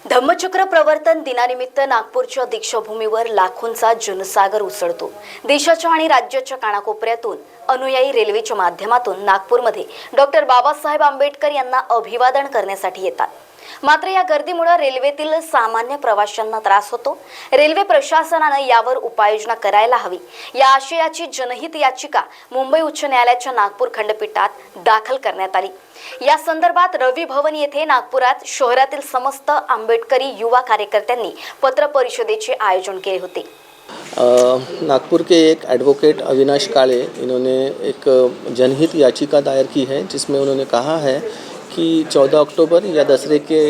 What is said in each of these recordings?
धम्मचक्र प्रवर्तन दिनानिमित्त नागपूरच्या दीक्षाभूमीवर लाखोंचा जनसागर उसळतो। देशाच्या आणि राज्याच्या कानाकोपऱ्यातून अनुयायी रेल्वेच्या माध्यमातून नागपूरमध्ये डॉक्टर बाबासाहेब आंबेडकर यांना अभिवादन करण्यासाठी येतात। मात्र या गर्दीमुळे रेल्वेतील सामान्य प्रवाशांना त्रास होतो। रेल्वे प्रशासनाने यावर उपाययोजना करायला हवी या आशयाची जनहित याचिका मुंबई उच्च न्यायालयाच्या नागपूर खंडपीठात दाखल करण्यात आली। या संदर्भात रवी भवन येथे नागपुरात शहरातील समस्त आंबेडकरी युवा कार्यकर्त्यांनी पत्र परिषदेचे आयोजन केले होते। नागपुर के एक एडवोकेट अविनाश काले इन्होंने एक जनहित याचिका दायर की है, जिसमें उन्होंने कहा है कि 14 अक्टूबर या दशहरे के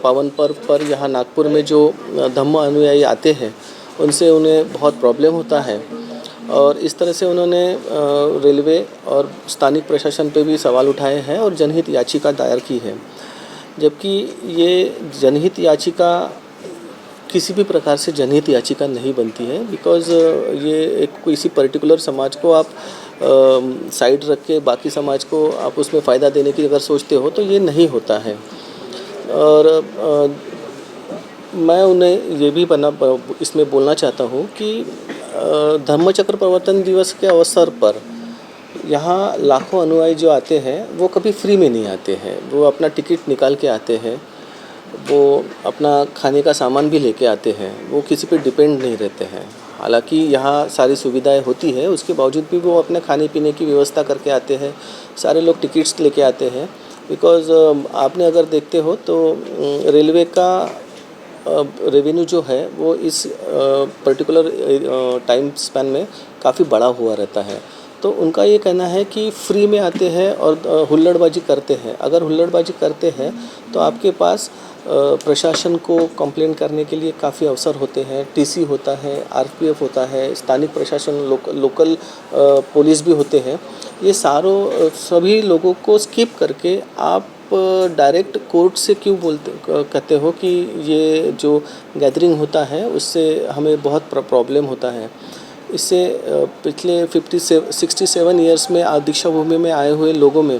पावन पर्व पर यहाँ नागपुर में जो धम्म अनुयायी आते हैं उनसे उन्हें बहुत प्रॉब्लम होता है, और इस तरह से उन्होंने रेलवे और स्थानिक प्रशासन पे भी सवाल उठाए हैं और जनहित याचिका दायर की है। जबकि ये जनहित याचिका किसी भी प्रकार से जनहित याचिका नहीं बनती है, बिकॉज़ ये एक किसी पर्टिकुलर समाज को आप साइड रख के बाकी समाज को आप उसमें फ़ायदा देने की अगर सोचते हो तो ये नहीं होता है। और मैं उन्हें ये भी इसमें बोलना चाहता हूँ कि धम्मचक्र प्रवर्तन दिवस के अवसर पर यहाँ लाखों अनुयायी जो आते हैं वो कभी फ्री में नहीं आते हैं। वो अपना टिकट निकाल के आते हैं, वो अपना खाने का सामान भी लेके आते हैं, वो किसी पे डिपेंड नहीं रहते हैं। हालांकि यहाँ सारी सुविधाएं होती है, उसके बावजूद भी वो अपने खाने पीने की व्यवस्था करके आते हैं। सारे लोग टिकट्स लेके आते हैं, बिकॉज़ आपने अगर देखते हो तो रेलवे का रेवेन्यू जो है वो इस पर्टिकुलर टाइम स्पैन में काफ़ी बड़ा हुआ रहता है। तो उनका ये कहना है कि फ्री में आते हैं और हुल्लड़बाजी करते हैं। अगर हुल्लड़बाजी करते हैं तो आपके पास प्रशासन को कंप्लेंट करने के लिए काफ़ी अवसर होते हैं। टीसी होता है, आरपीएफ होता है, स्थानिक प्रशासन, लोकल पुलिस भी होते हैं। ये सभी लोगों को स्किप करके आप डायरेक्ट कोर्ट से क्यों कहते हो कि ये जो गैदरिंग होता है उससे हमें बहुत प्रॉब्लम होता है। इससे पिछले 67 ईयर्स में दीक्षा भूमि में आए हुए लोगों में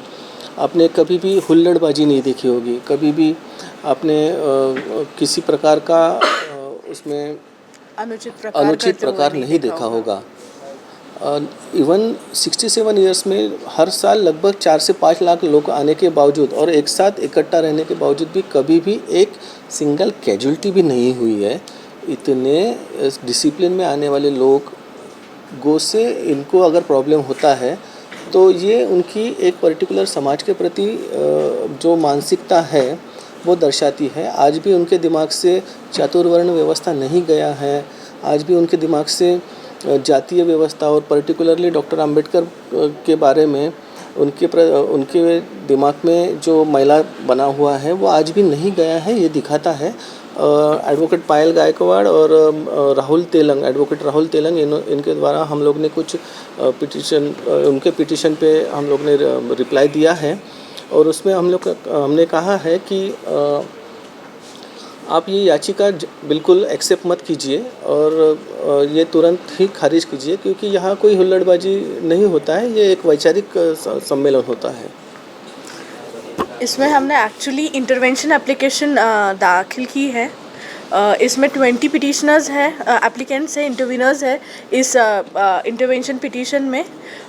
आपने कभी भी हुल्लड़बाजी नहीं देखी होगी, कभी भी आपने किसी प्रकार का उसमें अनुचित प्रकार नहीं देखा होगा। इवन 67 ईयर्स में हर साल लगभग 4 से 5 लाख लोग आने के बावजूद और एक साथ इकट्ठा रहने के बावजूद भी कभी भी एक सिंगल कैजुअल्टी भी नहीं हुई है। इतने डिसिप्लिन में आने वाले लोग से इनको अगर प्रॉब्लम होता है तो ये उनकी एक पर्टिकुलर समाज के प्रति जो मानसिकता है वो दर्शाती है। आज भी उनके दिमाग से चातुर्वर्ण व्यवस्था नहीं गया है, आज भी उनके दिमाग से जातीय व्यवस्था और पर्टिकुलरली डॉक्टर आंबेडकर के बारे में उनके दिमाग में जो मैला बना हुआ है वो आज भी नहीं गया है। ये दिखाता है एडवोकेट पायल गायकवाड़ और एडवोकेट राहुल तेलंग इनके द्वारा हम लोग ने कुछ उनके पिटीशन पे हम लोग ने रिप्लाई दिया है, और उसमें हमने कहा है कि आप ये याचिका बिल्कुल एक्सेप्ट मत कीजिए और ये तुरंत ही खारिज कीजिए, क्योंकि यहाँ कोई हुल्लड़बाजी नहीं होता है। ये एक वैचारिक सम्मेलन होता है। इसमें हमने एक्चुअली इंटरवेंशन एप्लीकेशन दाखिल की है। इसमें 20 पिटिशनर्स हैं, एप्लीकेंट्स हैं, इंटरवीनर्स हैं इस इंटरवेंशन पिटीशन में,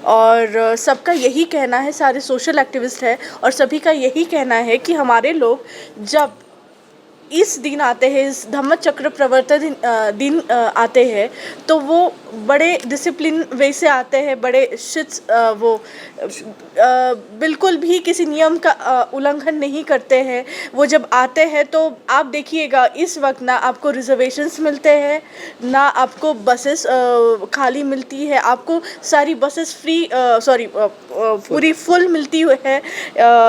और सबका यही कहना है, सारे सोशल एक्टिविस्ट हैं और सभी का यही कहना है कि हमारे लोग जब इस दिन आते हैं, इस धम्मचक्र प्रवर्तन दिन आते हैं, तो वो बड़े डिसिप्लिन वे से आते हैं, बड़े बिल्कुल भी किसी नियम का उल्लंघन नहीं करते हैं। वो जब आते हैं तो आप देखिएगा इस वक्त ना आपको रिजर्वेशंस मिलते हैं, ना आपको बसेस खाली मिलती है, आपको सारी बसेस पूरी फुल मिलती हुई है,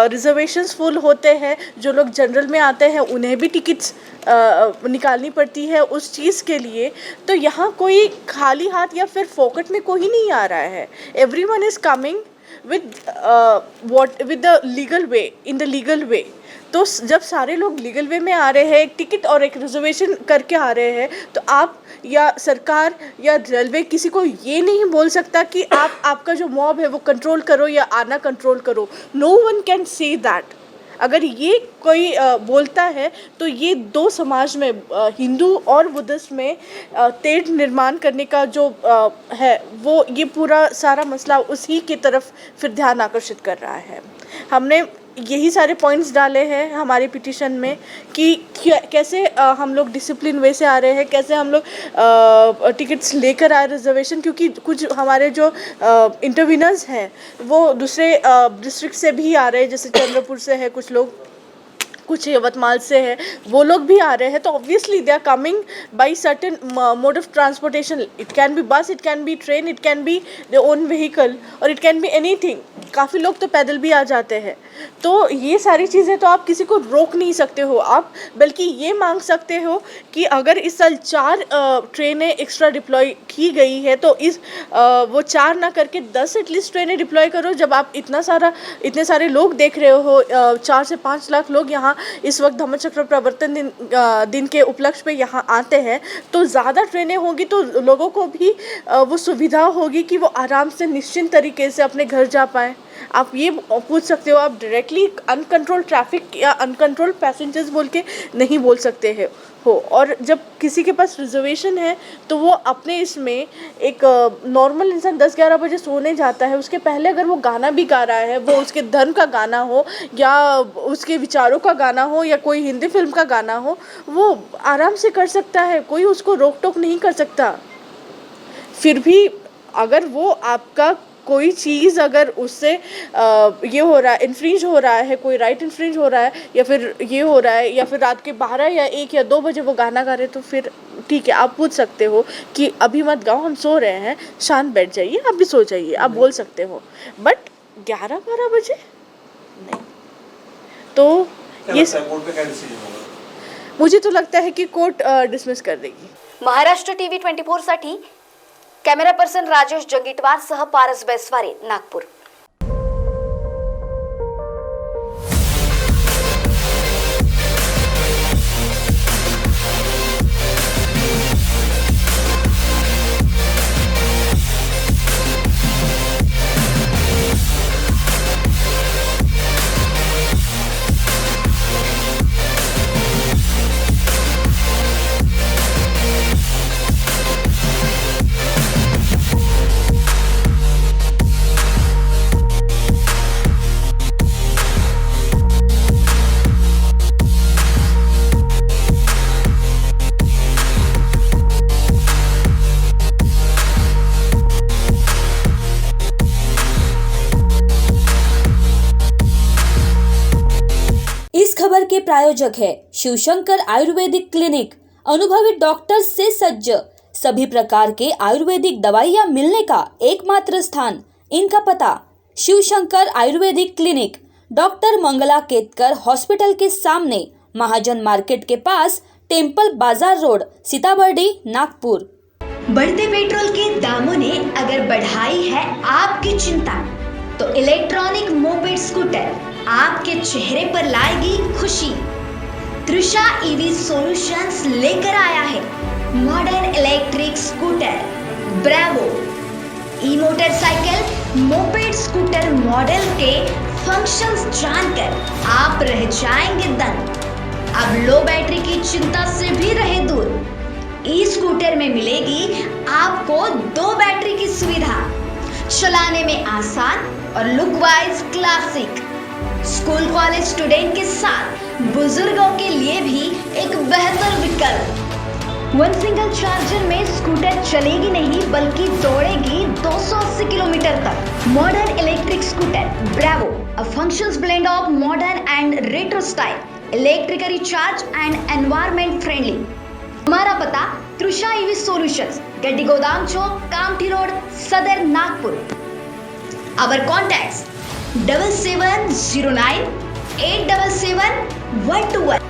रिजर्वेशंस फुल होते हैं। जो लोग जनरल में आते हैं उन्हें भी टिकट्स निकालनी पड़ती है उस चीज़ के लिए। तो यहाँ कोई खाली हाथ या फिर फोकट में कोई नहीं आ रहा है। Everyone is coming with the legal way, in the legal way. तो जब सारे लोग लीगल वे में आ रहे हैं, एक टिकट और एक रिजर्वेशन करके आ रहे हैं, तो आप या सरकार या रेलवे किसी को ये नहीं बोल सकता कि आपका जो मॉब है वो कंट्रोल करो या आना कंट्रोल करो। No one can say that. अगर ये कोई बोलता है तो ये दो समाज में हिंदू और बुद्धिस्ट में तेढ़ निर्माण करने का जो है वो ये पूरा सारा मसला उसी की तरफ फिर ध्यान आकर्षित कर रहा है। हमने यही सारे पॉइंट्स डाले हैं हमारे पिटीशन में कि कैसे हम लोग डिसिप्लिन वे से आ रहे हैं, कैसे हम लोग टिकट्स लेकर आए रिजर्वेशन, क्योंकि कुछ हमारे जो इंटरव्यूनर्स हैं वो दूसरे डिस्ट्रिक्ट से भी आ रहे हैं, जैसे चंद्रपुर से है कुछ लोग, कुछ यवतमाल से है, वो लोग भी आ रहे हैं। तो obviously they are coming by certain mode of transportation. It can be bus, it can be train, it can be their own vehicle और इट कैन बी एनीथिंग। काफ़ी लोग तो पैदल भी आ जाते हैं। तो ये सारी चीज़ें तो आप किसी को रोक नहीं सकते हो, आप बल्कि ये मांग सकते हो कि अगर इस साल 4 ट्रेनें एक्स्ट्रा डिप्लॉय की गई है तो वो 4 ना करके 10 एटलीस्ट ट्रेनें डिप्लॉय करो। जब आप इतने सारे लोग देख रहे हो, 4 से 5 लाख लोग यहाँ इस वक्त धम्मचक्र प्रवर्तन दिन के उपलक्ष्य पे यहाँ आते हैं, तो ज़्यादा ट्रेनें होंगी तो लोगों को भी वो सुविधा होगी कि वो आराम से निश्चिंत तरीके से अपने घर जा पाएँ। आप ये पूछ सकते हो, आप डायरेक्टली अनकंट्रोल ट्रैफिक या अनकंट्रोल पैसेंजर्स बोल के नहीं बोल सकते हो। और जब किसी के पास रिजर्वेशन है तो वो अपने इसमें एक नॉर्मल इंसान 10-11 बजे सोने जाता है, उसके पहले अगर वो गाना भी गा रहा है, वो उसके धर्म का गाना हो या उसके विचारों का गाना हो या कोई हिंदी फिल्म का गाना हो, वो आराम से कर सकता है, कोई उसको रोक टोक नहीं कर सकता। फिर भी अगर वो आपका कोई चीज़ अगर उससे ये हो रहा है, इन्फ्रिंज हो रहा है, कोई राइट इन्फ्रिंज हो रहा है, या फिर ये हो रहा है, या फिर रात के 12 या 1 या 2 बजे वो गाना गा रहे, तो फिर ठीक है, आप पूछ सकते हो कि अभी मत गाओ, हम सो रहे हैं, शांत बैठ जाइए, आप भी सो जाइए, आप बोल सकते हो। बट 11-12 बजे नहीं। तो ये कोर्ट पे क्या डिसीजन होगा? मुझे तो लगता है कि कोर्ट डिसमिस कर देगी। महाराष्ट्र टीव्ही 24 साठी कॅमेरा पर्सन राजेश जंगीटवार सह पारस बेस्वारे, नागपूर। इस खबर के प्रायोजक है शिवशंकर आयुर्वेदिक क्लिनिक, अनुभवी डॉक्टर्स से सज्ज, सभी प्रकार के आयुर्वेदिक दवाइयाँ मिलने का एकमात्र स्थान। इनका पता Shivshankar Ayurvedic clinic, doctor Mangala Ketkar hospital के सामने, महाजन मार्केट के पास, टेम्पल बाजार रोड, सीताबर्डी, नागपुर। बढ़ते पेट्रोल के दामों ने अगर बढ़ाई है आपकी चिंता, तो इलेक्ट्रॉनिक मोपेड स्कूटर आपके चेहरे पर लाएगी खुशी। तृषा ईवी सॉल्यूशंस लेकर आया है मॉडर्न इलेक्ट्रिक स्कूटर ब्रेवो। ई मोटरसाइकिल मोपेड स्कूटर मॉडल के फंक्शंस जानकर आप रह जाएंगे दंग। अब लो बैटरी की चिंता से भी रहे दूर। ई स्कूटर में मिलेगी आपको 2 बैटरी की सुविधा, चलाने में आसान और look wise classic. School college student के साथ बुजुर्गों के लिए भी एक बेहतर विकल्प। 1 सिंगल चार्जर में स्कूटर चलेगी नहीं बल्कि दौड़ेगी 280 किलोमीटर तक। Modern electric scooter Bravo, a functions blend of modern and retro style, electrically charge and environment friendly. हमारा पता तृषा ईवी सॉल्यूशंस, गड्डी गोदाम चौक, कामठी रोड, सदर, नागपुर। Our contacts 7709 877 121